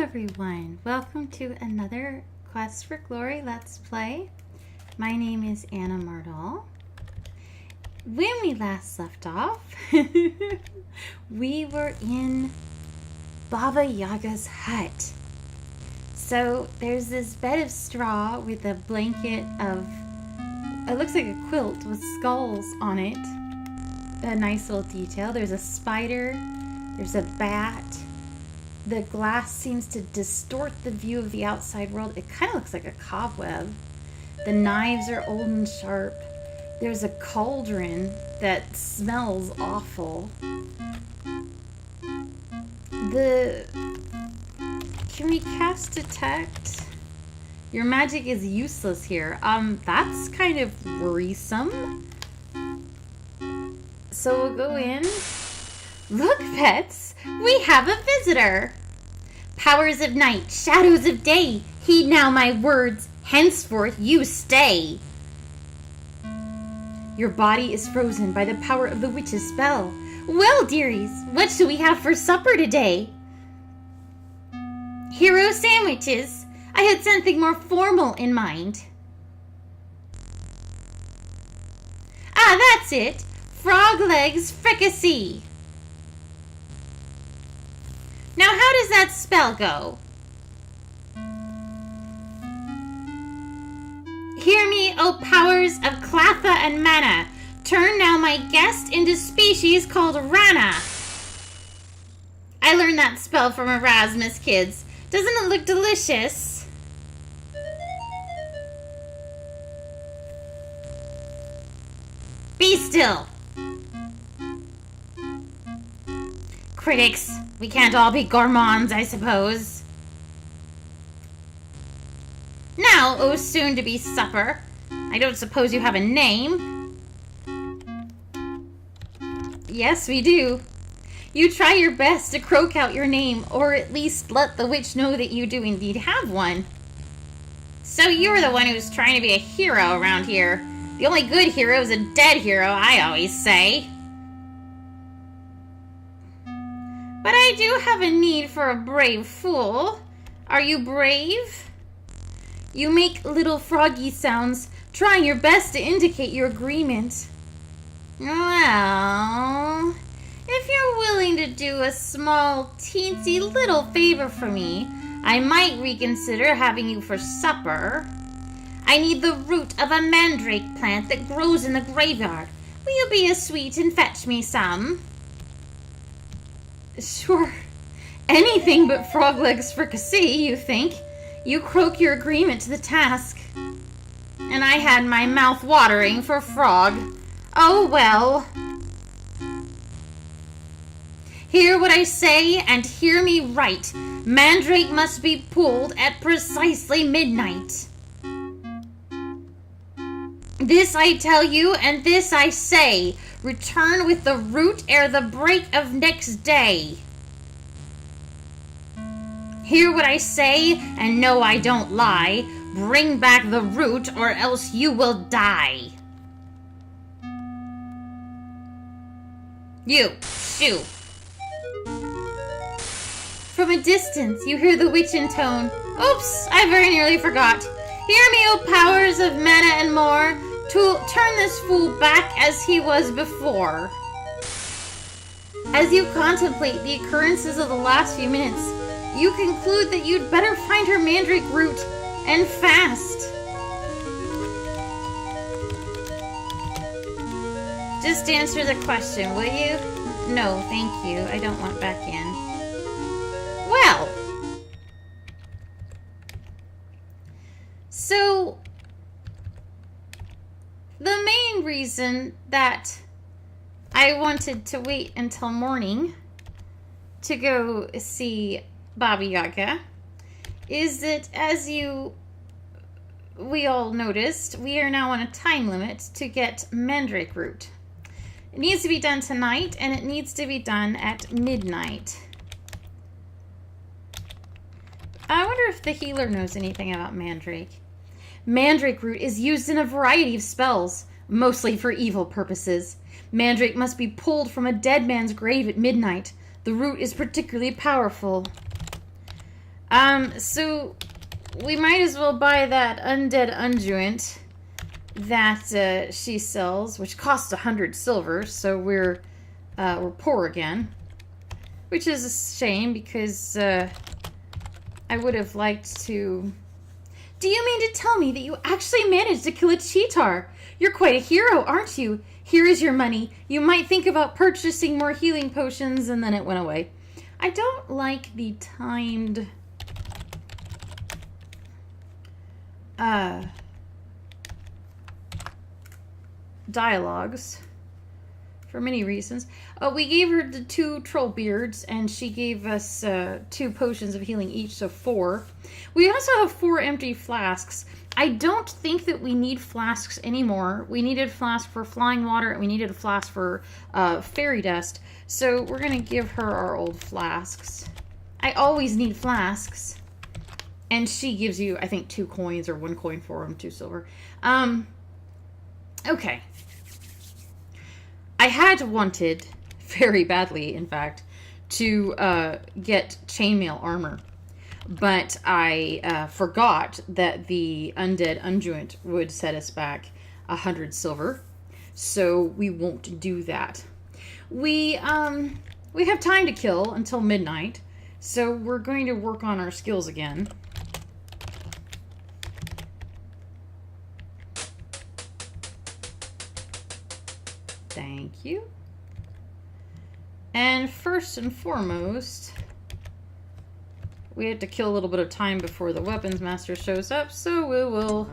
everyone, welcome to another Quest for Glory Let's Play. My name is Anna Mardall. When we last left off, we were in Baba Yaga's hut. So there's this bed of straw with a blanket of, it looks like a quilt with skulls on it. A nice little detail. There's a spider, there's a bat. The glass seems to distort the view of the outside world. It kind of looks like a cobweb. The knives are old and sharp. There's a cauldron that smells awful. Can we cast detect? Your magic is useless here. That's kind of worrisome. So we'll go in. Look, pets, we have a visitor. Powers of night, shadows of day, heed now my words, henceforth you stay. Your body is frozen by the power of the witch's spell. Well, dearies, what shall we have for supper today? Hero sandwiches. I had something more formal in mind. Ah, that's it. Frog legs fricassee. Now, how does that spell go? Hear me, O powers of Clatha and Mana. Turn now my guest into species called Rana. I learned that spell from Erasmus, kids. Doesn't it look delicious? Be still. Critics, we can't all be gourmands, I suppose. Now, oh soon-to-be supper, I don't suppose you have a name? Yes, we do. You try your best to croak out your name, or at least let the witch know that you do indeed have one. So you're the one who's trying to be a hero around here. The only good hero is a dead hero, I always say. But I do have a need for a brave fool. Are you brave? You make little froggy sounds, trying your best to indicate your agreement. Well, if you're willing to do a small, teensy little favor for me, I might reconsider having you for supper. I need the root of a mandrake plant that grows in the graveyard. Will you be as sweet and fetch me some? Sure. Anything but frog legs fricassee, you think? You croak your agreement to the task. And I had my mouth watering for frog. Oh well. Hear what I say and hear me right. Mandrake must be pulled at precisely midnight. This I tell you, and this I say. Return with the root ere the break of next day. Hear what I say, and know I don't lie. Bring back the root, or else you will die. You, shoo. From a distance, you hear the witch intone. Oops, I very nearly forgot. Hear me, O powers of mana and more, to turn this fool back as he was before. As you contemplate the occurrences of the last few minutes, you conclude that you'd better find her mandrake root, and fast. Just answer the question, will you? No, thank you. I don't want back in. Well, so the main reason that I wanted to wait until morning to go see Baba Yaga is that, as we all noticed, we are now on a time limit to get mandrake root. It needs to be done tonight, and it needs to be done at midnight. I wonder if the healer knows anything about mandrake. Mandrake root is used in a variety of spells, mostly for evil purposes. Mandrake must be pulled from a dead man's grave at midnight. The root is particularly powerful. So we might as well buy that undead unguent that she sells, which costs 100 silver, so we're poor again. Which is a shame, because I would have liked to... Do you mean to tell me that you actually managed to kill a cheetar? You're quite a hero, aren't you? Here is your money. You might think about purchasing more healing potions, and then it went away. I don't like the timed... dialogues for many reasons. We gave her the 2 troll beards, and she gave us 2 potions of healing each, so 4. We also have 4 empty flasks. I don't think that we need flasks anymore. We needed a flask for flying water, and we needed a flask for fairy dust, so we're gonna give her our old flasks. I always need flasks. And she gives you, I think, 2 coins, or 1 coin for them, 2 silver. Okay. I had wanted, very badly, in fact, to get chainmail armor. But I forgot that the undead unguent would set us back 100 silver. So we won't do that. We have time to kill until midnight. So we're going to work on our skills again. Thank you. And first and foremost, we have to kill a little bit of time before the weapons master shows up, so we will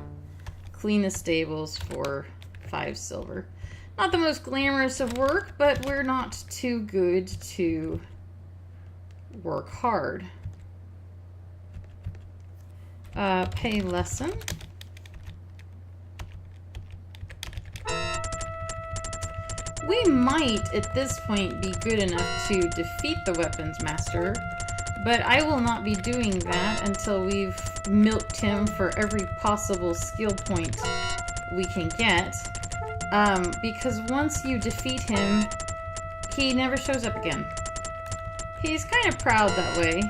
clean the stables for 5 silver. Not the most glamorous of work, but we're not too good to work hard. Pay lesson. We might, at this point, be good enough to defeat the weapons master, but I will not be doing that until we've milked him for every possible skill point we can get. Because once you defeat him, he never shows up again. He's kind of proud that way.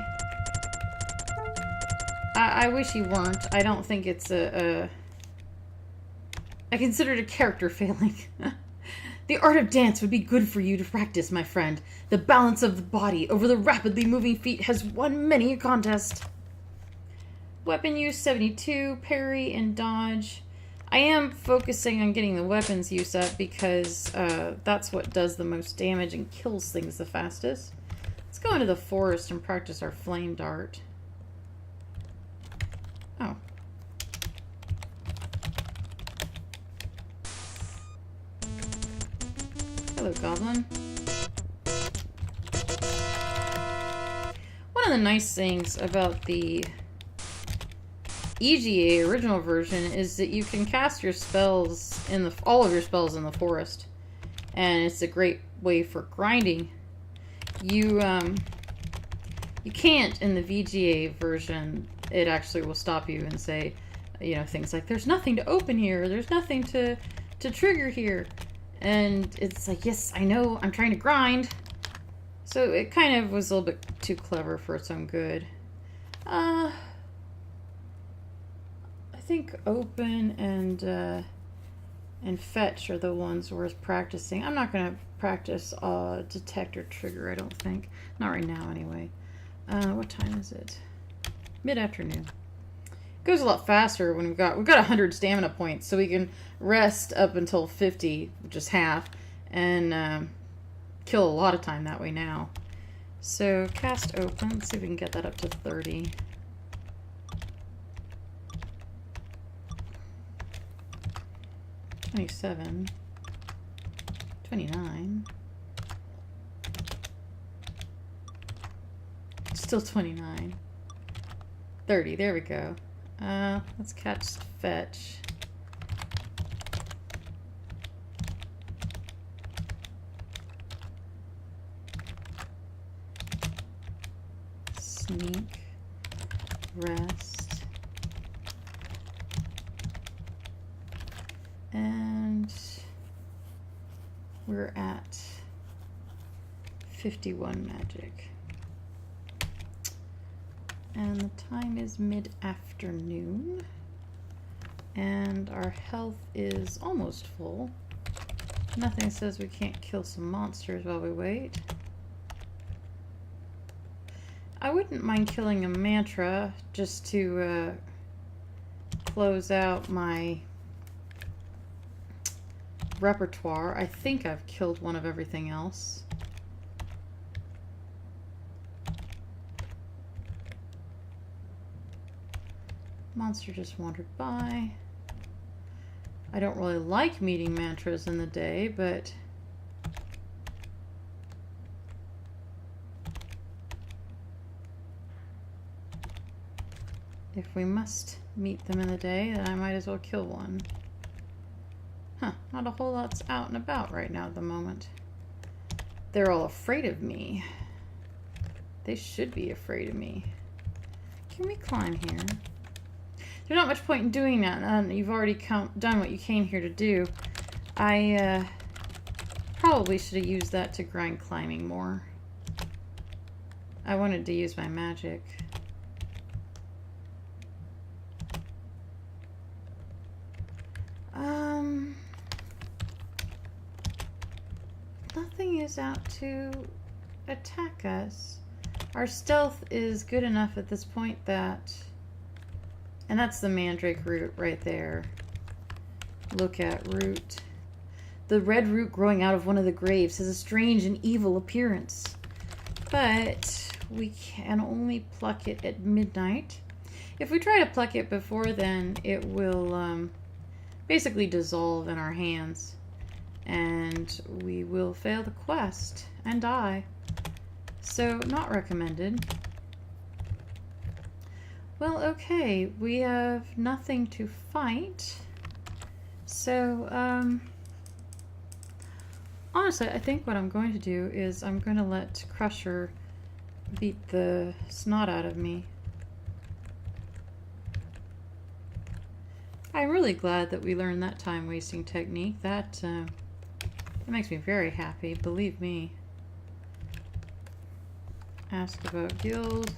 I wish he weren't. I don't think it's I consider it a character failing. The art of dance would be good for you to practice, my friend. The balance of the body over the rapidly moving feet has won many a contest. Weapon use 72, parry and dodge. I am focusing on getting the weapons use up because that's what does the most damage and kills things the fastest. Let's go into the forest and practice our flame dart. Oh. Hello, Goblin. One of the nice things about the EGA original version is that you can cast your spells in all of your spells in the forest, and it's a great way for grinding. You can't in the VGA version. It actually will stop you and say, you know, things like, "There's nothing to open here. There's nothing to trigger here." And it's like, yes, I know, I'm trying to grind. So it kind of was a little bit too clever for its own good. I think open and fetch are the ones worth practicing. I'm not going to practice detect or trigger, I don't think. Not right now, anyway. What time is it? Mid-afternoon. Goes a lot faster when we've got 100 stamina points, so we can rest up until 50, which is half, and kill a lot of time that way now. So cast open. Let's see if we can get that up to 30. $27, $29, still $29, $30. There we go. Let's catch fetch. Sneak, rest, and we're at 51 magic. And the time is mid-afternoon. And our health is almost full. Nothing says we can't kill some monsters while we wait. I wouldn't mind killing a mantra just to close out my repertoire. I think I've killed one of everything else. Monster just wandered by. I don't really like meeting mantras in the day, but if we must meet them in the day, then I might as well kill one. Huh, not a whole lot's out and about right now at the moment. They're all afraid of me. They should be afraid of me. Can we climb here? There's not much point in doing that. You've already done what you came here to do. I probably should have used that to grind climbing more. I wanted to use my magic. Nothing is out to attack us. Our stealth is good enough at this point that... And that's the mandrake root right there. Look at root. The red root growing out of one of the graves has a strange and evil appearance. But we can only pluck it at midnight. If we try to pluck it before then, it will basically dissolve in our hands. And we will fail the quest and die. So, not recommended. Well, okay, we have nothing to fight. So, honestly, I think what I'm going to do is I'm going to let Crusher beat the snot out of me. I'm really glad that we learned that time-wasting technique. That makes me very happy, believe me. Ask about guild.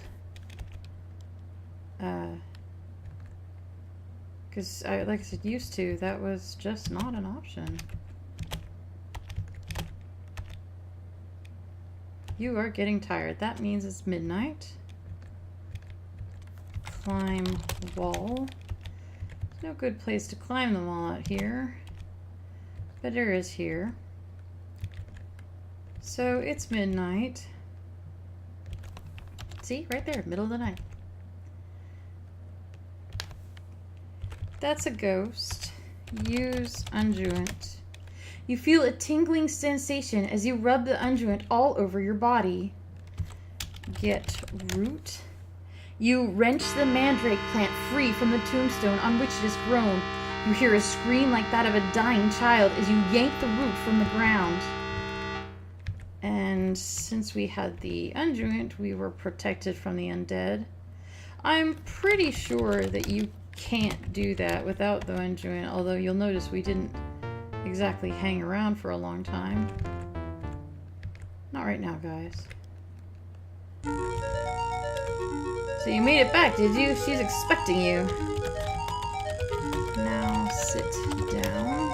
Because, like I said, used to, that was just not an option. You are getting tired. That means it's midnight. Climb wall. There's no good place to climb the wall out here. But there is here. So, it's midnight. See? Right there, middle of the night. That's a ghost. Use unguent. You feel a tingling sensation as you rub the unguent all over your body. Get root. You wrench the mandrake plant free from the tombstone on which it has grown. You hear a scream like that of a dying child as you yank the root from the ground. And since we had the unguent, we were protected from the undead. I'm pretty sure that you can't do that without the unguent, although you'll notice we didn't exactly hang around for a long time. Not right now, guys. So you made it back, did you? She's expecting you. Now sit down.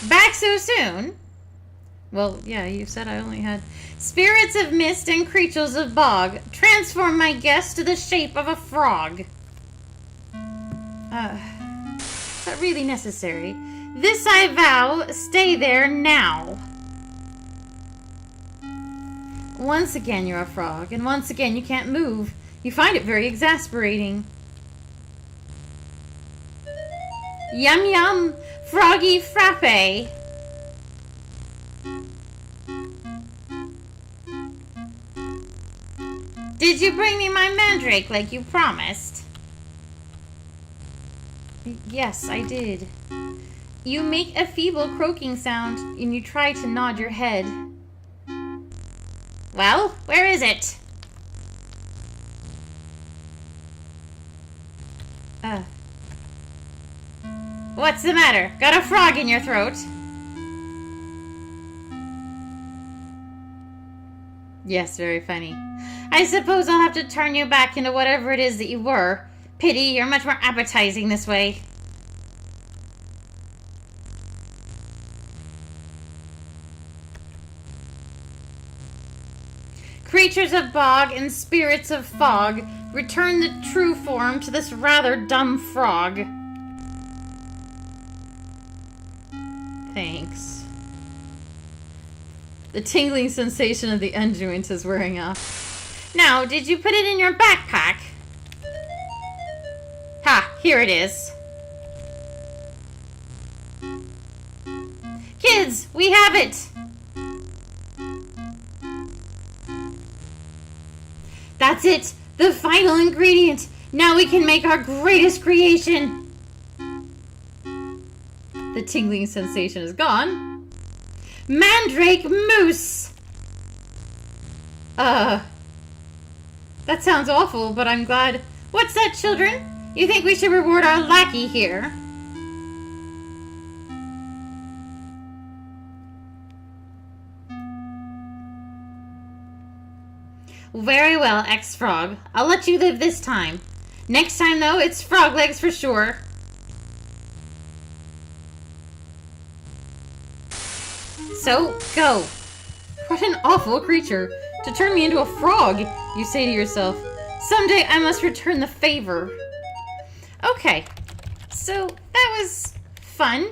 Back so soon? Well, yeah, you said I only had... Spirits of mist and creatures of bog, transform my guest to the shape of a frog. Is that really necessary? This I vow, stay there now. Once again you're a frog, and once again you can't move. You find it very exasperating. Yum yum, froggy frappe. Did you bring me my mandrake like you promised? Yes, I did. You make a feeble croaking sound and you try to nod your head. Well, where is it? What's the matter? Got a frog in your throat? Yes, very funny. I suppose I'll have to turn you back into whatever it is that you were. Pity, you're much more appetizing this way. Creatures of bog and spirits of fog, return the true form to this rather dumb frog. Thanks. The tingling sensation of the unjoint is wearing off. Now, did you put it in your backpack? Ha, here it is. Kids, we have it! That's it! The final ingredient! Now we can make our greatest creation! The tingling sensation is gone. Mandrake mousse! That sounds awful, but I'm glad. What's that, children? You think we should reward our lackey here? Very well, ex-frog. I'll let you live this time. Next time, though, it's frog legs for sure. So, go. What an awful creature. To turn me into a frog, you say to yourself. Someday I must return the favor. Okay, so that was fun.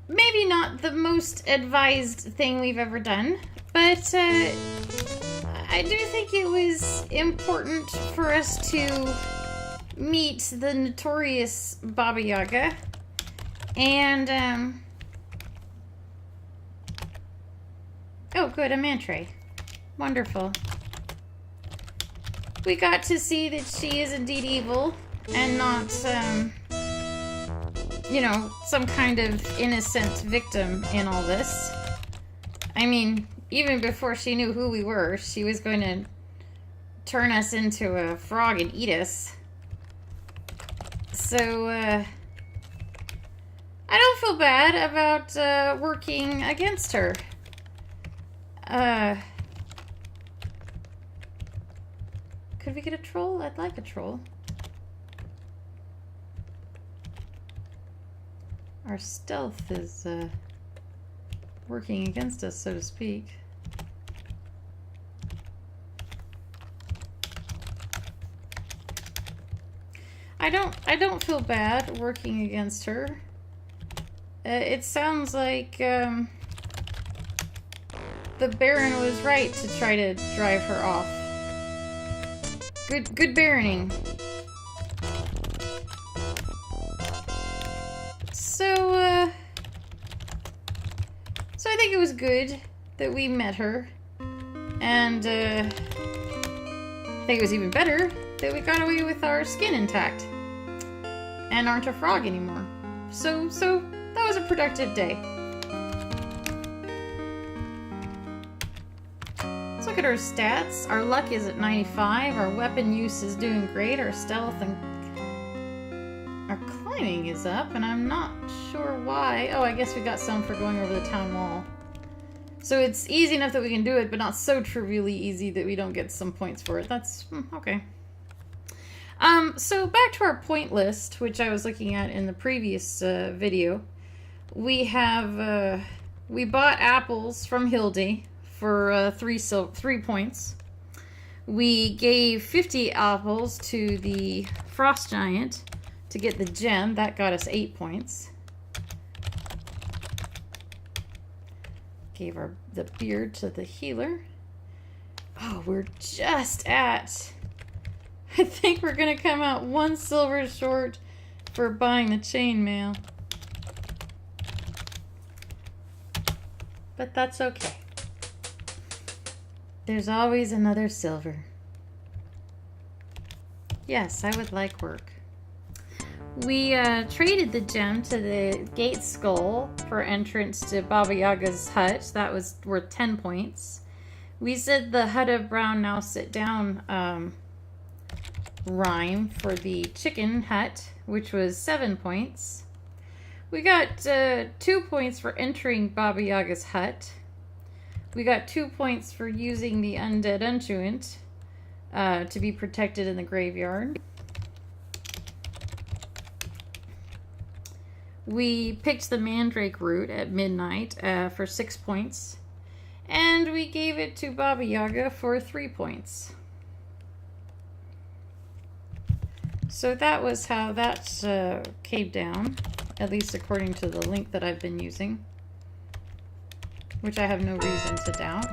Maybe not the most advised thing we've ever done, but I do think it was important for us to meet the notorious Baba Yaga. And, oh, good, a mantray. Wonderful. We got to see that she is indeed evil and not, you know, some kind of innocent victim in all this. I mean, even before she knew who we were, she was going to turn us into a frog and eat us. So, I don't feel bad about working against her. Could we get a troll? I'd like a troll. Our stealth is working against us, so to speak. I don't feel bad working against her. It sounds like the Baron was right to try to drive her off. Good baroning. So I think it was good that we met her. And I think it was even better that we got away with our skin intact. And aren't a frog anymore. So that was a productive day. Let's look at our stats. Our luck is at 95. Our weapon use is doing great. Our stealth and our climbing is up, and I'm not sure why. Oh, I guess we got some for going over the town wall. So it's easy enough that we can do it, but not so trivially easy that we don't get some points for it. That's okay. So back to our point list, which I was looking at in the previous video. We have we bought apples from Hildy for 3 points. We gave 50 apples to the Frost Giant to get the gem. That got us 8 points. Gave the beard to the healer. Oh, we're just at... I think we're going to come out 1 silver short for buying the chainmail. But that's okay. There's always another silver. Yes, I would like work. We traded the gem to the gate skull for entrance to Baba Yaga's hut. That was worth 10 points. We said the hut of brown now sit down rhyme for the chicken hut, which was 7 points. We got 2 points for entering Baba Yaga's hut. We got 2 points for using the undead untruant to be protected in the graveyard. We picked the mandrake root at midnight for 6 points. And we gave it to Baba Yaga for 3 points. So that was how that came down, at least according to the link that I've been using, which I have no reason to doubt.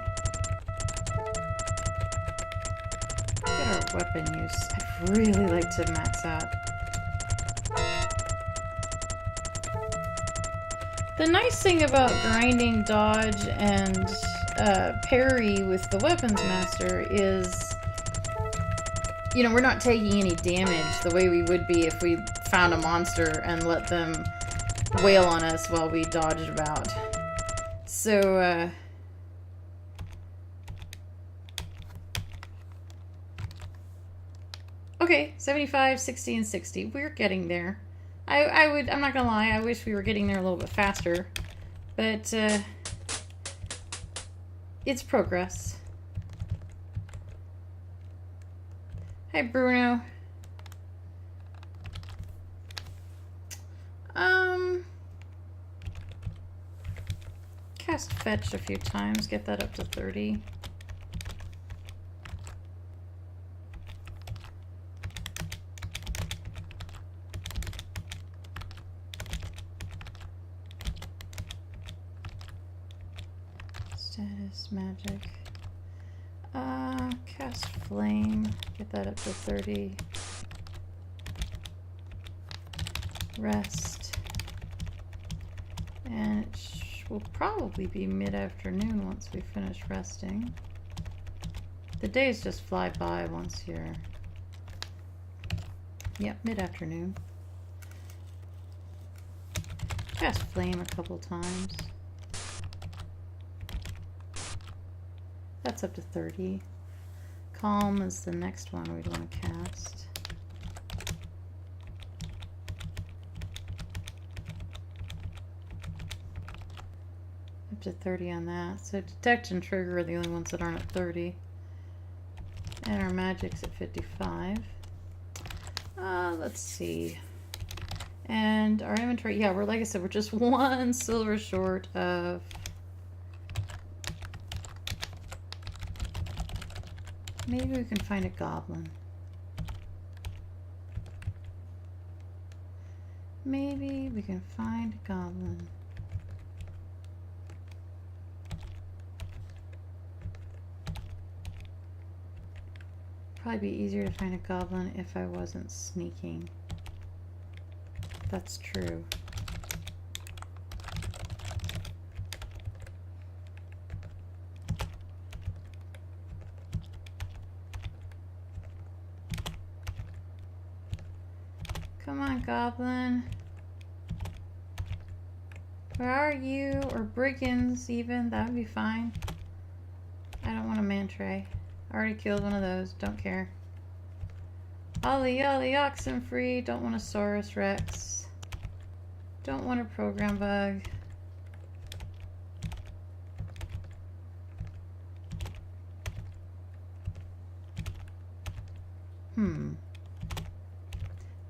Look at our weapon use. I'd really like to max out. The nice thing about grinding dodge and parry with the weapons master is, you know, we're not taking any damage the way we would be if we found a monster and let them wail on us while we dodged about. So, okay, 75, 60, and 60. We're getting there. I'm not gonna lie, I wish we were getting there a little bit faster. But, it's progress. Hi, Bruno. Cast fetch a few times, get that up to 30. Status magic. Cast flame, get that up to 30. Rest. And it will probably be mid-afternoon once we finish resting. The days just fly by once you're... Yep, mid-afternoon. Cast flame a couple times. That's up to 30. Calm is the next one we'd want to cast. Up to 30 on that. So detect and trigger are the only ones that aren't at 30. And our magic's at 55. Let's see. And our inventory, yeah, we're, like I said, we're just 1 silver short of... Maybe we can find a goblin. Maybe we can find a goblin. Probably be easier to find a goblin if I wasn't sneaking. That's true. Come on, goblin. Where are you? Or brigands, even. That would be fine. I don't want a mantray. I already killed one of those. Don't care. Ollie, ollie, oxen free. Don't want a Saurus Rex. Don't want a program bug.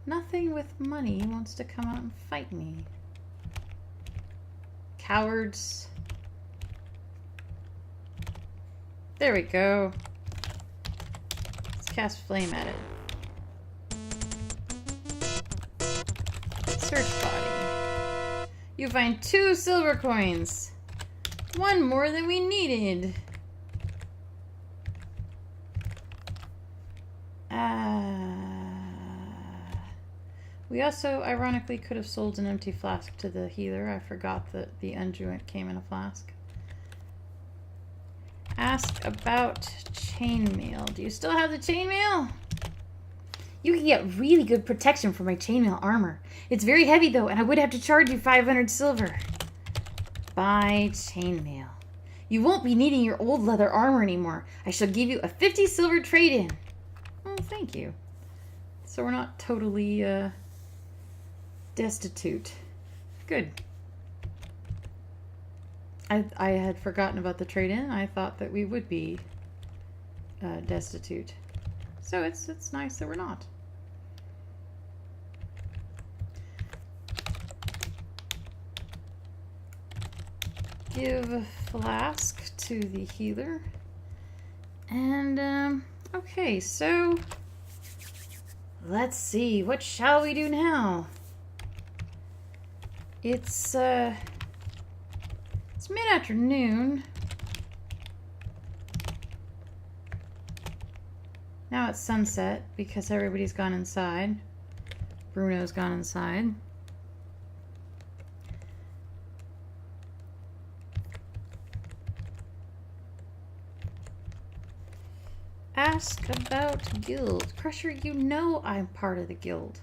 Nothing with money wants to come out and fight me. Cowards. There we go. Let's cast flame at it. Search body. You find 2 silver coins. 1 more than we needed. We also, ironically, could have sold an empty flask to the healer. I forgot that the unguent came in a flask. Ask about chainmail. Do you still have the chainmail? You can get really good protection from my chainmail armor. It's very heavy, though, and I would have to charge you 500 silver. Buy chainmail. You won't be needing your old leather armor anymore. I shall give you a 50 silver trade-in. Oh, thank you. So we're not totally, destitute. Good. I had forgotten about the trade-in. I thought that we would be destitute. So it's nice that we're not. Give a flask to the healer. And, okay, so let's see. What shall we do now? It's mid-afternoon. Now it's sunset because everybody's gone inside. Bruno's gone inside. Ask about guild. Crusher, you know I'm part of the guild.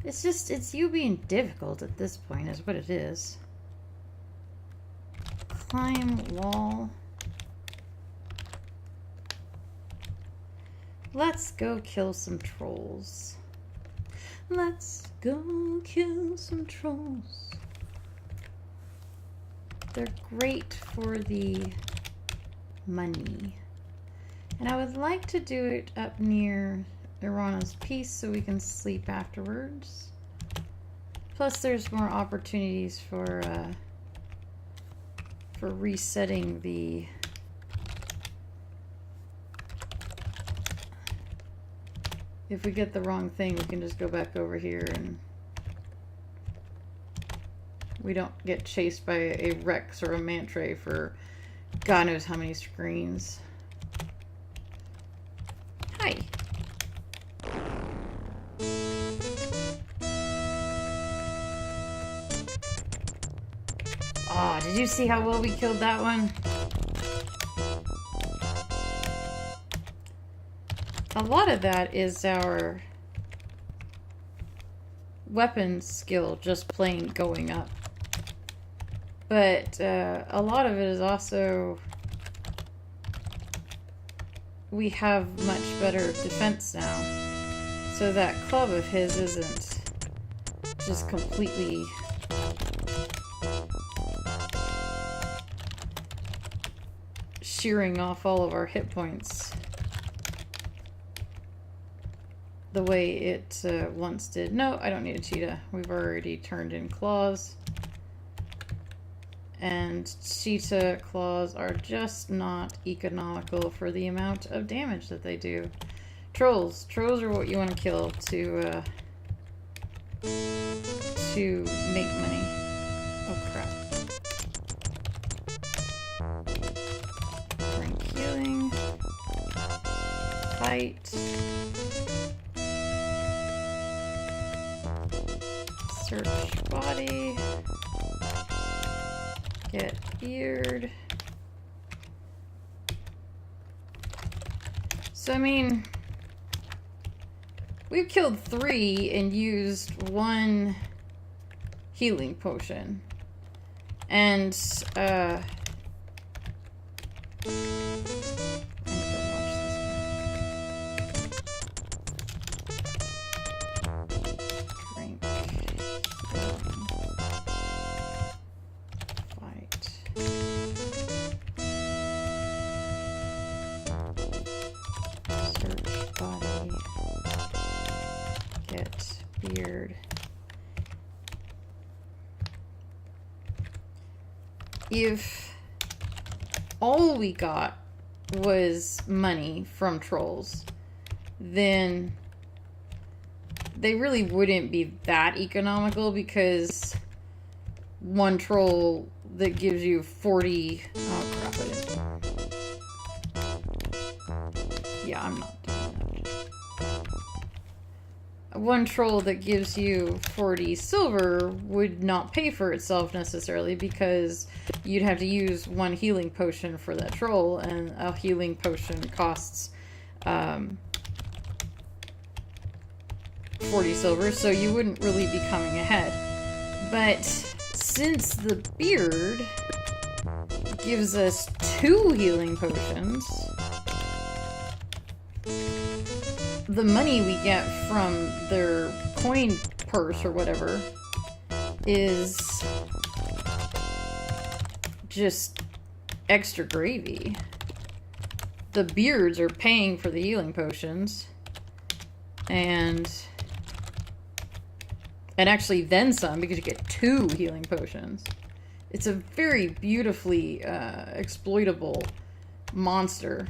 It's you being difficult at this point is what it is. Climb wall. Let's go kill some trolls. Let's go kill some trolls. They're great for the money. And I would like to do it up near Irana's Peace so we can sleep afterwards. Plus there's more opportunities for resetting the if we get the wrong thing, we can just go back over here and we don't get chased by a Rex or a Mantray for God knows how many screens. Hi. Oh, did you see how well we killed that one? A lot of that is our weapon skill just plain going up. But a lot of it is also we have much better defense now. So that club of his isn't just completely shearing off all of our hit points the way it once did. No, I don't need a cheetah. We've already turned in claws. And cheetah claws are just not economical for the amount of damage that they do. Trolls. Trolls are what you want to kill to make money. Oh crap. Rank healing. Fight. Search body. Get beard. So, I mean, we've killed 3 and used 1 healing potion. And, if all we got was money from trolls, then they really wouldn't be that economical because 1 troll that gives you 40... Oh crap, I didn't... Yeah, I'm not doing that. 1 troll that gives you 40 silver would not pay for itself necessarily because you'd have to use 1 healing potion for that troll, and a healing potion costs 40 silver, so you wouldn't really be coming ahead. But since the beard gives us 2 healing potions, the money we get from their coin purse or whatever is just extra gravy. The beards are paying for the healing potions. And actually then some, because you get 2 healing potions. It's a very beautifully exploitable monster.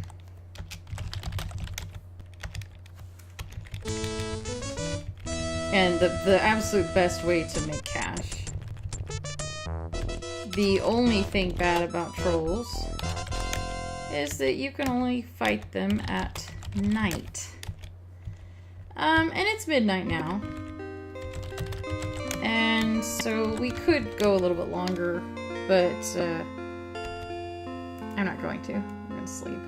And the absolute best way to make cash. The only thing bad about trolls is that you can only fight them at night. And it's midnight now. And so we could go a little bit longer, but I'm not going to. I'm going to sleep.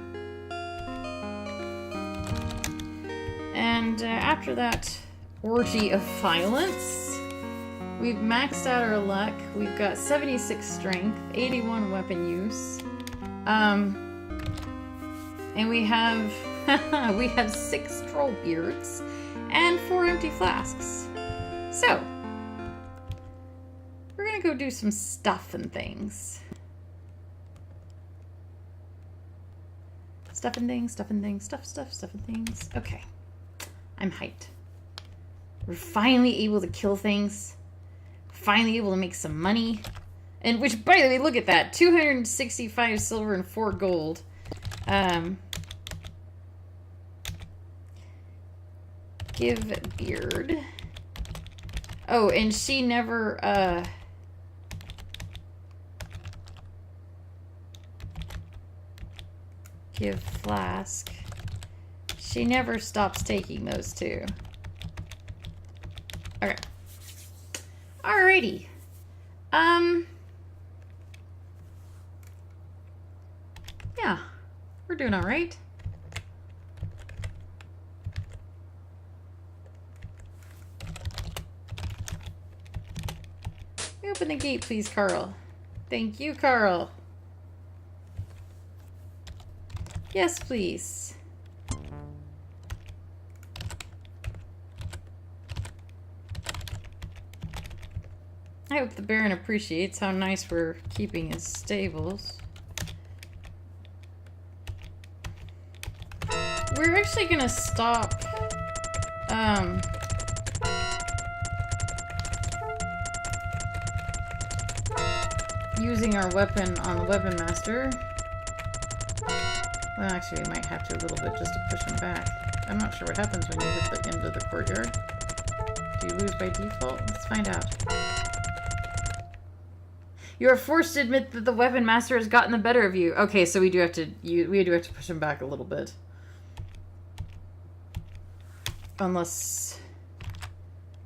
And after that orgy of violence, we've maxed out our luck. We've got 76 strength, 81 weapon use. And we have we have 6 troll beards and 4 empty flasks. So we're gonna go do some stuff and things. Stuff and things, stuff and things, stuff and things. Okay. I'm hyped. We're finally able to kill things. Finally able to make some money. And which, by the way, look at that. 265 silver and 4 gold. Give beard. Oh, and she never, give flask. She never stops taking those 2. Okay. Alrighty. Yeah. We're doing alright. Open the gate, please, Carl. Thank you, Carl. Yes, please. I hope the Baron appreciates how nice we're keeping his stables. We're actually gonna stop, using our weapon on the Weapon Master. Well, actually, we might have to a little bit just to push him back. I'm not sure what happens when you hit the end of the courtyard. Do you lose by default? Let's find out. You are forced to admit that the Weapon Master has gotten the better of you. Okay, so we do have to push him back a little bit. Unless...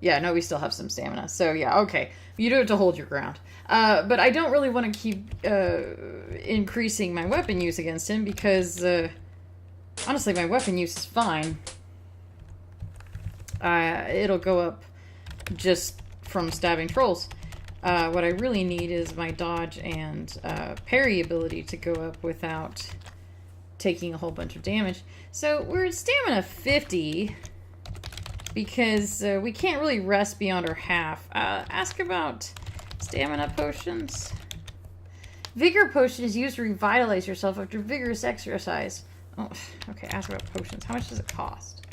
Yeah, no, we still have some stamina. So, yeah, okay. You do have to hold your ground. But I don't really want to keep increasing my weapon use against him because, honestly, my weapon use is fine. It'll go up just from stabbing trolls. What I really need is my dodge and parry ability to go up without taking a whole bunch of damage. So we're at stamina 50 because we can't really rest beyond our half. Ask about stamina potions. Vigor potion is used to revitalize yourself after vigorous exercise. Oh, okay, ask about potions. How much does it cost?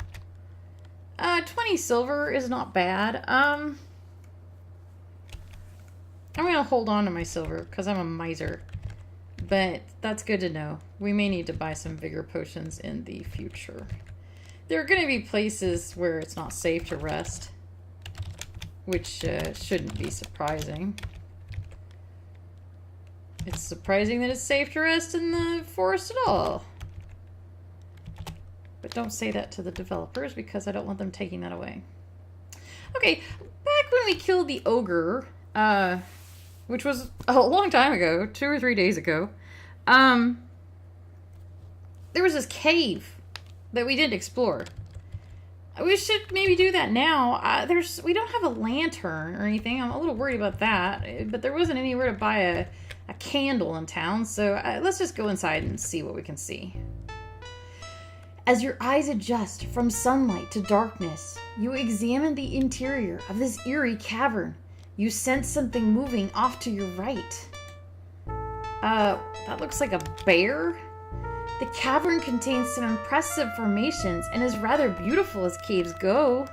20 silver is not bad. I'm gonna hold on to my silver because I'm a miser. But that's good to know. We may need to buy some vigor potions in the future. There are going to be places where it's not safe to rest, which shouldn't be surprising. It's surprising that it's safe to rest in the forest at all. But don't say that to the developers because I don't want them taking that away. Okay, back when we killed the ogre, which was a long time ago, 2 or 3 days ago, there was this cave that we didn't explore. We should maybe do that now. We don't have a lantern or anything. I'm a little worried about that. But there wasn't anywhere to buy a candle in town. So let's just go inside and see what we can see. As your eyes adjust from sunlight to darkness, you examine the interior of this eerie cavern. You sense something moving off to your right. That looks like a bear? The cavern contains some impressive formations and is rather beautiful as caves go.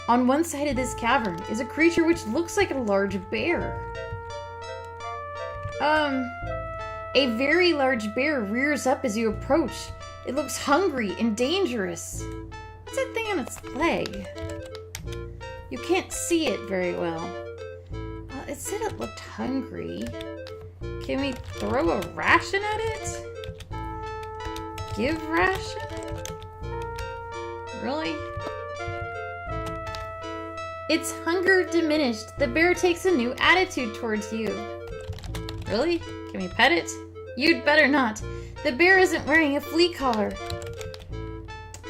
On one side of this cavern is a creature which looks like a large bear. A very large bear rears up as you approach. It looks hungry and dangerous. What's that thing on its leg? You can't see it very well. It said it looked hungry. Can we throw a ration at it? Give ration? Really? Its hunger diminished. The bear takes a new attitude towards you. Really? Can we pet it? You'd better not. The bear isn't wearing a flea collar.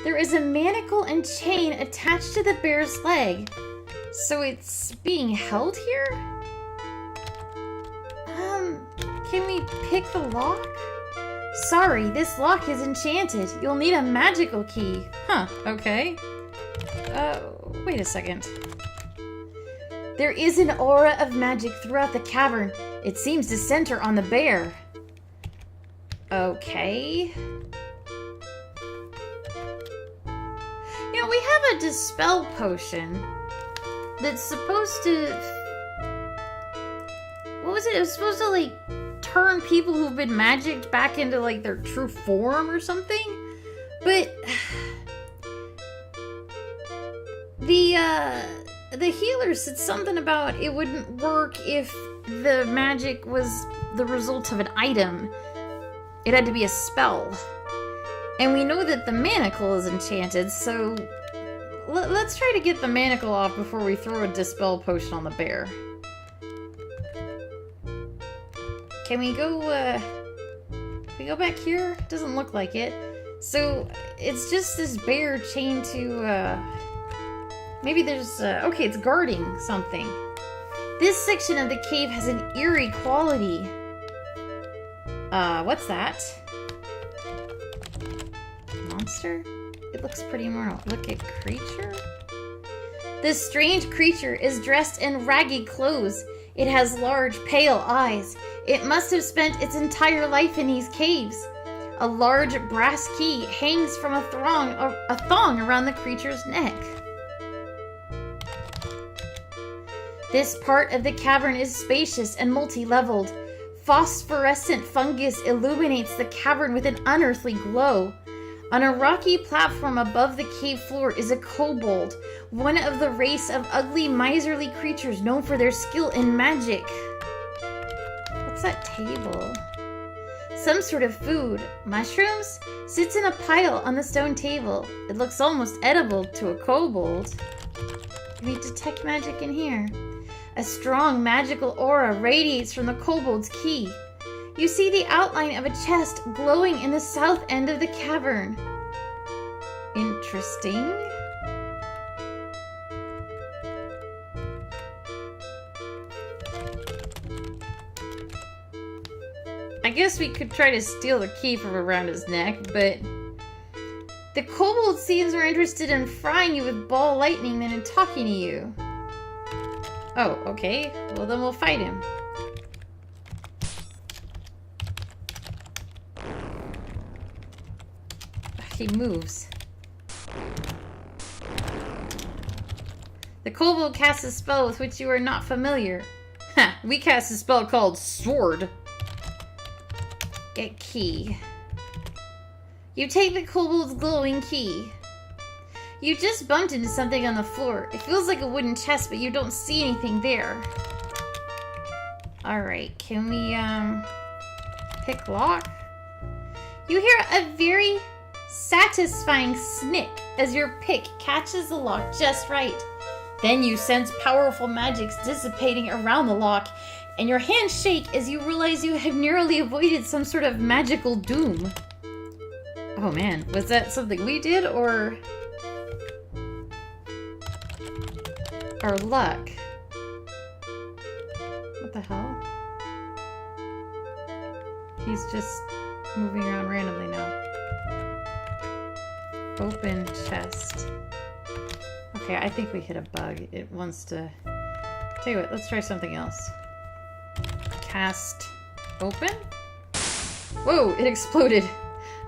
There is a manacle and chain attached to the bear's leg. So it's being held here? Can we pick the lock? Sorry, this lock is enchanted. You'll need a magical key. Huh, okay. Wait a second. There is an aura of magic throughout the cavern. It seems to center on the bear. Okay. You know, we have a dispel potion that's supposed to... What was it? It was supposed to, like, turn people who've been magicked back into, like, their true form or something? But... The healer said something about it wouldn't work if the magic was the result of an item. It had to be a spell. And we know that the manacle is enchanted, so let's try to get the manacle off before we throw a dispel potion on the bear. Can we go back here? Doesn't look like it. So it's just this bear chained to, maybe there's, okay, it's guarding something. This section of the cave has an eerie quality. What's that? Monster? It looks pretty more, look at creature? This strange creature is dressed in ragged clothes. It has large, pale eyes. It must have spent its entire life in these caves. A large brass key hangs from a thong around the creature's neck. This part of the cavern is spacious and multi-leveled. Phosphorescent fungus illuminates the cavern with an unearthly glow. On a rocky platform above the cave floor is a kobold, one of the race of ugly, miserly creatures known for their skill in magic. What's that table? Some sort of food. Mushrooms? Sits in a pile on the stone table. It looks almost edible to a kobold. Can we detect magic in here? A strong magical aura radiates from the kobold's key. You see the outline of a chest glowing in the south end of the cavern. Interesting. I guess we could try to steal the key from around his neck, but... The kobold seems more interested in frying you with ball lightning than in talking to you. Oh, okay. Well, then we'll fight him. He moves. The kobold casts a spell with which you are not familiar. Ha! We cast a spell called Sword. Get key. You take the kobold's glowing key. You just bumped into something on the floor. It feels like a wooden chest, but you don't see anything there. Alright, can we, pick lock? You hear a very satisfying snick as your pick catches the lock just right. Then you sense powerful magics dissipating around the lock, and your hands shake as you realize you have narrowly avoided some sort of magical doom. Oh man, was that something we did, or our luck? What the hell? He's just moving around randomly now. Open chest. Okay, I think we hit a bug. It wants to... Tell you what, let's try something else. cast open. Whoa, it exploded.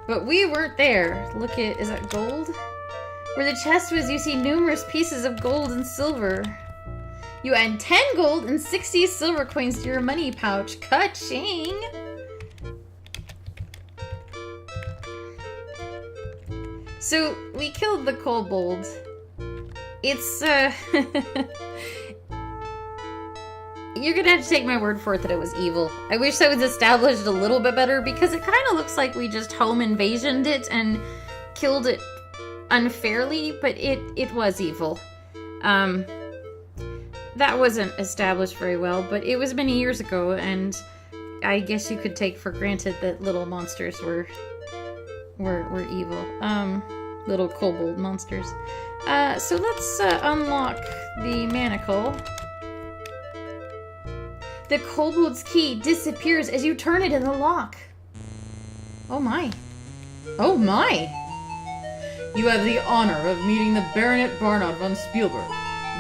But we weren't there. Look at, is that gold? Where the chest was, you see numerous pieces of gold and silver. You add 10 gold and 60 silver coins to your money pouch. Ka-ching! So, we killed the kobold. It's, You're gonna have to take my word for it that it was evil. I wish that was established a little bit better, because it kind of looks like we just home invasioned it and killed it unfairly, but it was evil. That wasn't established very well, but it was many years ago, and I guess you could take for granted that little monsters were evil. Little kobold monsters. So let's unlock the manacle. The kobold's key disappears as you turn it in the lock. Oh my. Oh my! You have the honor of meeting the Baronet Barnard von Spielberg.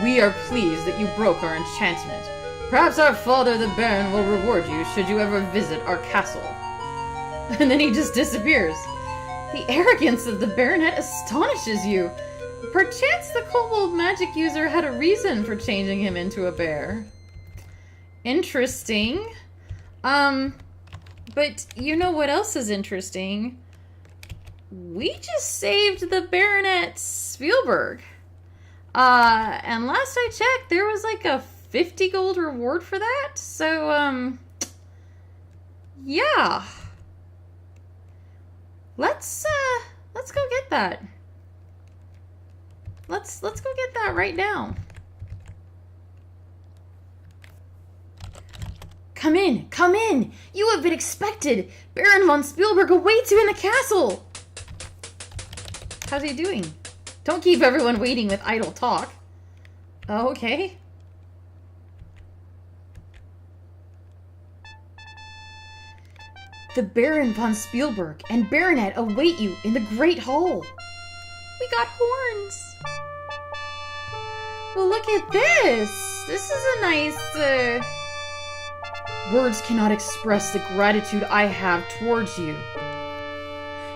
We are pleased that you broke our enchantment. Perhaps our father the Baron will reward you should you ever visit our castle. And then he just disappears. The arrogance of the Baronet astonishes you. Perchance the kobold magic user had a reason for changing him into a bear. Interesting. But you know what else is interesting? We just saved the Baronet Spielberg. And last I checked, there was like a 50 gold reward for that. So, yeah. Let's go get that. Let's go get that right now. Come in, come in! You have been expected! Baron von Spielberg awaits you in the castle! How's he doing? Don't keep everyone waiting with idle talk. Oh, okay. The Baron von Spielberg and Baronet await you in the Great Hall. We got horns. Well, look at this. This is a nice, Words cannot express the gratitude I have towards you.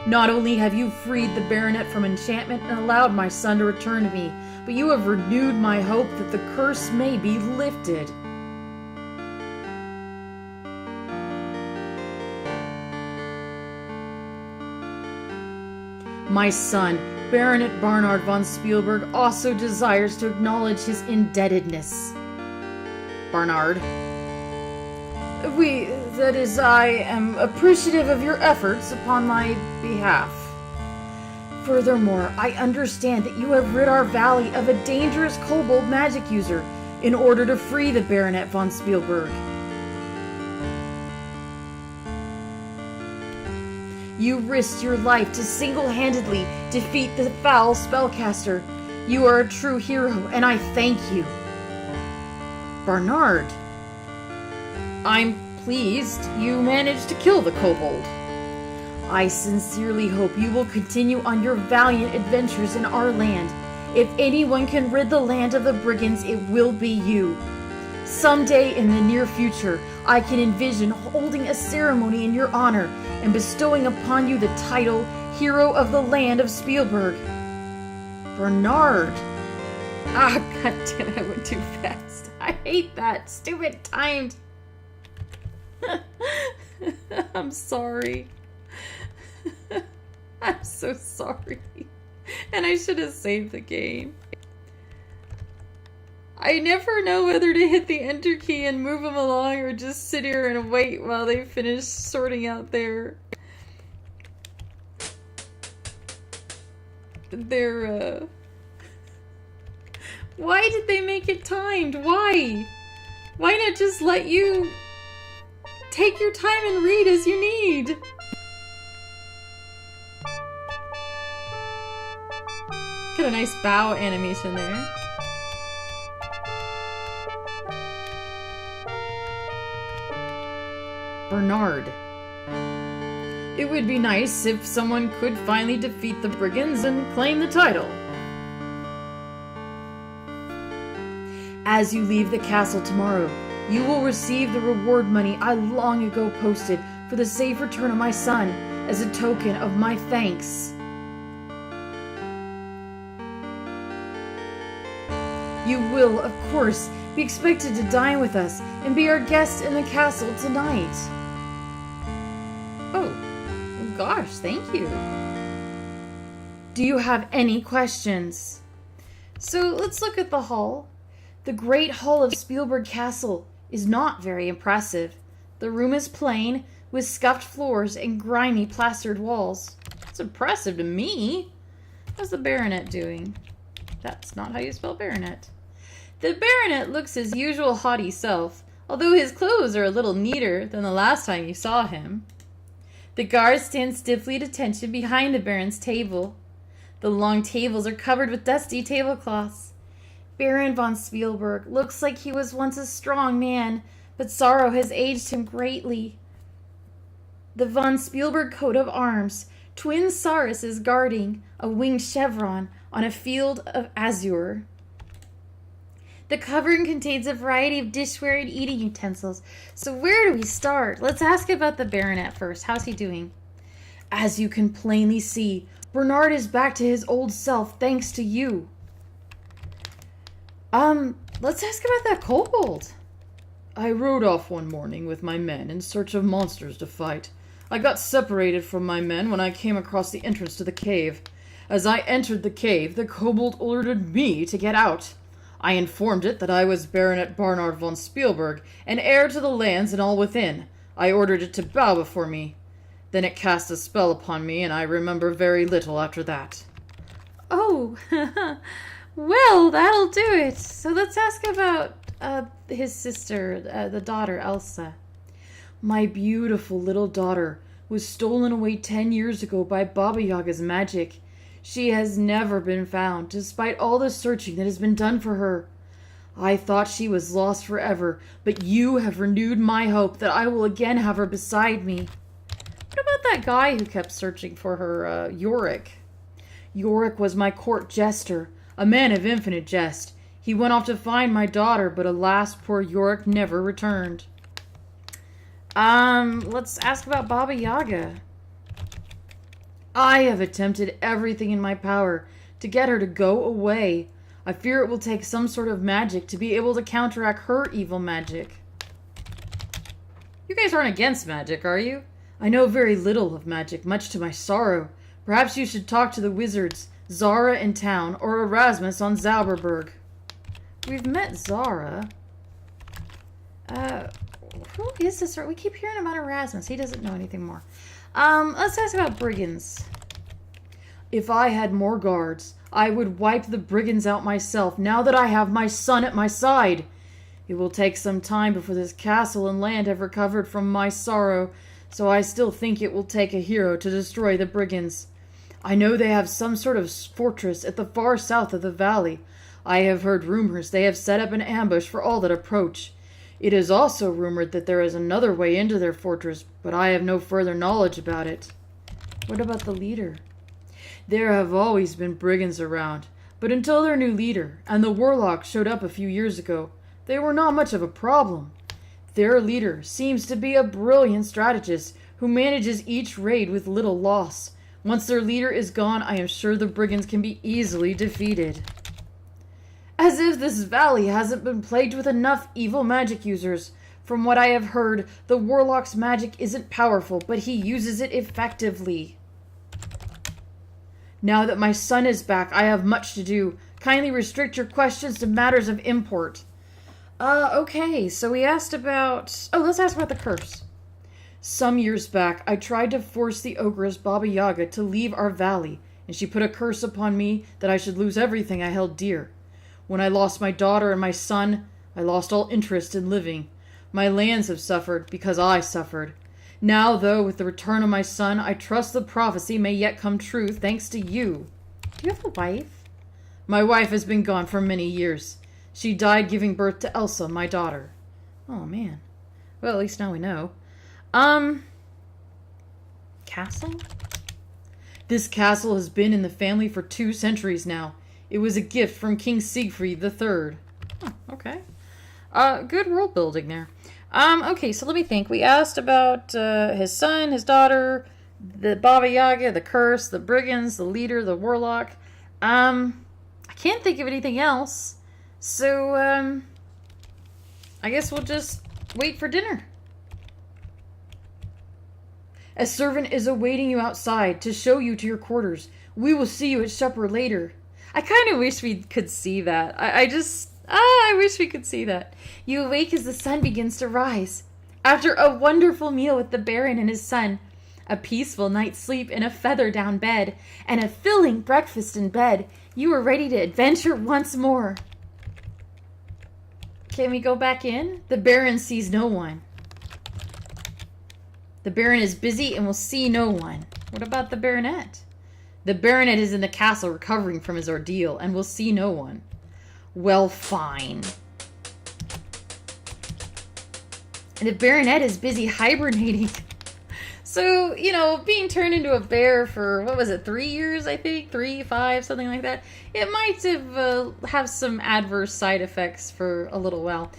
Not only have you freed the Baronet from enchantment and allowed my son to return to me, but you have renewed my hope that the curse may be lifted. My son, Baronet Barnard von Spielberg, also desires to acknowledge his indebtedness. Barnard. I am appreciative of your efforts upon my behalf. Furthermore, I understand that you have rid our valley of a dangerous kobold magic user in order to free the Baronet von Spielberg. You risked your life to single-handedly defeat the foul spellcaster. You are a true hero, and I thank you. Barnard. I'm pleased you managed to kill the kobold. I sincerely hope you will continue on your valiant adventures in our land. If anyone can rid the land of the brigands, it will be you. Someday in the near future, I can envision holding a ceremony in your honor and bestowing upon you the title Hero of the Land of Spielberg. Bernard. Ah, goddammit, I went too fast. I hate that. Stupid timed. I'm sorry. I'm so sorry. And I should have saved the game. I never know whether to hit the enter key and move them along or just sit here and wait while they finish sorting out their Why did they make it timed? Why? Why not just let you take your time and read as you need? Got a nice bow animation there. Bernard. It would be nice if someone could finally defeat the brigands and claim the title. As you leave the castle tomorrow, You will receive the reward money I long ago posted for the safe return of my son as a token of my thanks. You will, of course, be expected to dine with us and be our guest in the castle tonight. Oh, gosh, thank you. Do you have any questions? So let's look at the hall. The Great Hall of Spielberg Castle is not very impressive. The room is plain, with scuffed floors and grimy plastered walls. It's impressive to me. How's the baronet doing? That's not how you spell baronet. The baronet looks his usual haughty self, although his clothes are a little neater than the last time you saw him. The guards stand stiffly at attention behind the baron's table. The long tables are covered with dusty tablecloths. Baron von Spielberg looks like he was once a strong man, but sorrow has aged him greatly. The von Spielberg coat of arms, twin Saruses guarding a winged chevron on a field of azure. The covering contains a variety of dishware and eating utensils. So where do we start? Let's ask about the baronet first. How's he doing? As you can plainly see, Bernard is back to his old self thanks to you. Let's ask about that kobold. I rode off one morning with my men in search of monsters to fight. I got separated from my men when I came across the entrance to the cave. As I entered the cave, the kobold ordered me to get out. I informed it that I was Baronet Barnard von Spielberg, and heir to the lands and all within. I ordered it to bow before me. Then it cast a spell upon me, and I remember very little after that. Oh, well, that'll do it. So let's ask about his sister, the daughter, Elsa. My beautiful little daughter was stolen away 10 years ago by Baba Yaga's magic. She has never been found, despite all the searching that has been done for her. I thought she was lost forever, but you have renewed my hope that I will again have her beside me. What about that guy who kept searching for her, Yorick? Yorick was my court jester, a man of infinite jest. He went off to find my daughter, but alas, poor Yorick never returned. Let's ask about Baba Yaga. I have attempted everything in my power to get her to go away. I fear it will take some sort of magic to be able to counteract her evil magic. You guys aren't against magic, are you? I know very little of magic, much to my sorrow. Perhaps you should talk to the wizards, Zara in town, or Erasmus on Zauberberg. We've met Zara. Who is this? We keep hearing about Erasmus. He doesn't know anything more. Let's ask about brigands. If I had more guards, I would wipe the brigands out myself, now that I have my son at my side. It will take some time before this castle and land have recovered from my sorrow, so I still think it will take a hero to destroy the brigands. I know they have some sort of fortress at the far south of the valley. I have heard rumors they have set up an ambush for all that approach. It is also rumored that there is another way into their fortress, but I have no further knowledge about it. What about the leader? There have always been brigands around, but until their new leader and the warlock showed up a few years ago, they were not much of a problem. Their leader seems to be a brilliant strategist who manages each raid with little loss. Once their leader is gone, I am sure the brigands can be easily defeated. As if this valley hasn't been plagued with enough evil magic users. From what I have heard, the warlock's magic isn't powerful, but he uses it effectively. Now that my son is back, I have much to do. Kindly restrict your questions to matters of import. Okay, so we asked about... Oh, let's ask about the curse. Some years back, I tried to force the ogress Baba Yaga to leave our valley, and she put a curse upon me that I should lose everything I held dear. When I lost my daughter and my son, I lost all interest in living. My lands have suffered because I suffered. Now, though, with the return of my son, I trust the prophecy may yet come true thanks to you. Do you have a wife? My wife has been gone for many years. She died giving birth to Elsa, my daughter. Oh, man. Well, at least now we know. Castle? This castle has been in the family for 2 centuries now. It was a gift from King Siegfried III. Oh, okay. Good world building there. Okay, so let me think. We asked about his son, his daughter, the Baba Yaga, the curse, the brigands, the leader, the warlock. I can't think of anything else. So, I guess we'll just wait for dinner. A servant is awaiting you outside to show you to your quarters. We will see you at supper later. I kind of wish we could see that. I wish we could see that. You awake as the sun begins to rise. After a wonderful meal with the Baron and his son, a peaceful night's sleep in a feather-down bed, and a filling breakfast in bed, you are ready to adventure once more. Can we go back in? The Baron sees no one. The Baron is busy and will see no one. What about the Baronet? The Baronet is in the castle recovering from his ordeal and will see no one. Well, fine. And the Baronet is busy hibernating. So, being turned into a bear for, 3 years, I think? 3, 5, something like that. It might have some adverse side effects for a little while.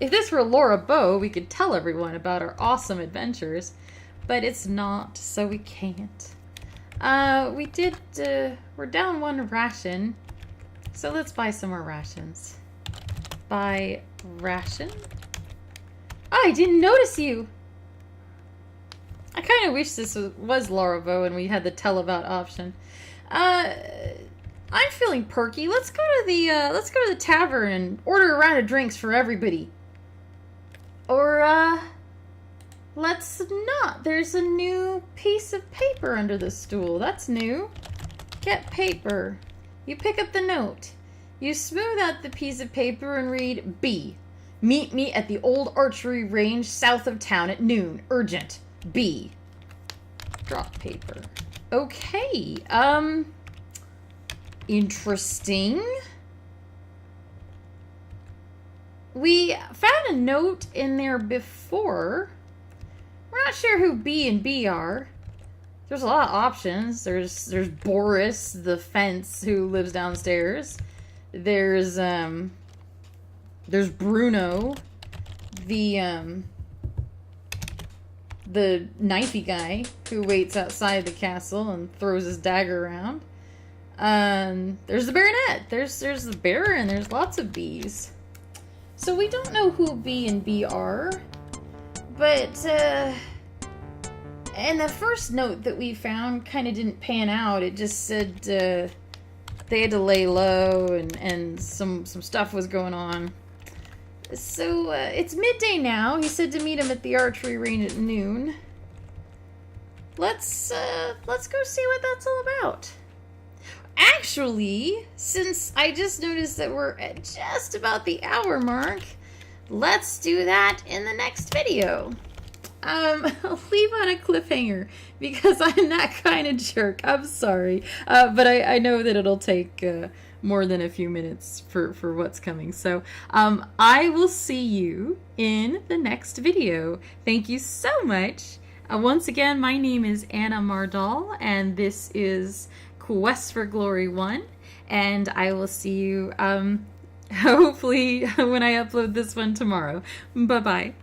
If this were Laura Bow, we could tell everyone about our awesome adventures. But it's not, so we can't. We're down 1 ration. So let's buy some more rations. Buy ration? Oh, I didn't notice you! I kind of wish this was Laura Bow and we had the tell about option. I'm feeling perky. Let's go to the tavern and order a round of drinks for everybody. Or, let's not. There's a new piece of paper under the stool. That's new. Get paper. You pick up the note. You smooth out the piece of paper and read B. Meet me at the old archery range south of town at noon. Urgent. B. Drop paper. Okay. Interesting. We found a note in there before. We're not sure who B and B are. There's a lot of options. There's Boris, the fence, who lives downstairs. There's Bruno, the knifey guy who waits outside the castle and throws his dagger around. There's the Baronet. There's the Baron. There's lots of Bs. So we don't know who B and B are, but and the first note that we found kind of didn't pan out. It just said they had to lay low and some stuff was going on. So it's midday now. He said to meet him at the archery range at noon. Let's go see what that's all about. Actually, since I just noticed that we're at just about the hour mark, let's do that in the next video. I'll leave on a cliffhanger because I'm that kind of jerk. I'm sorry. But I know that it'll take more than a few minutes for what's coming. So I will see you in the next video. Thank you so much. Once again, my name is Anna Mardal, and this is Quest for Glory 1. And I will see you hopefully when I upload this one tomorrow. Bye-bye.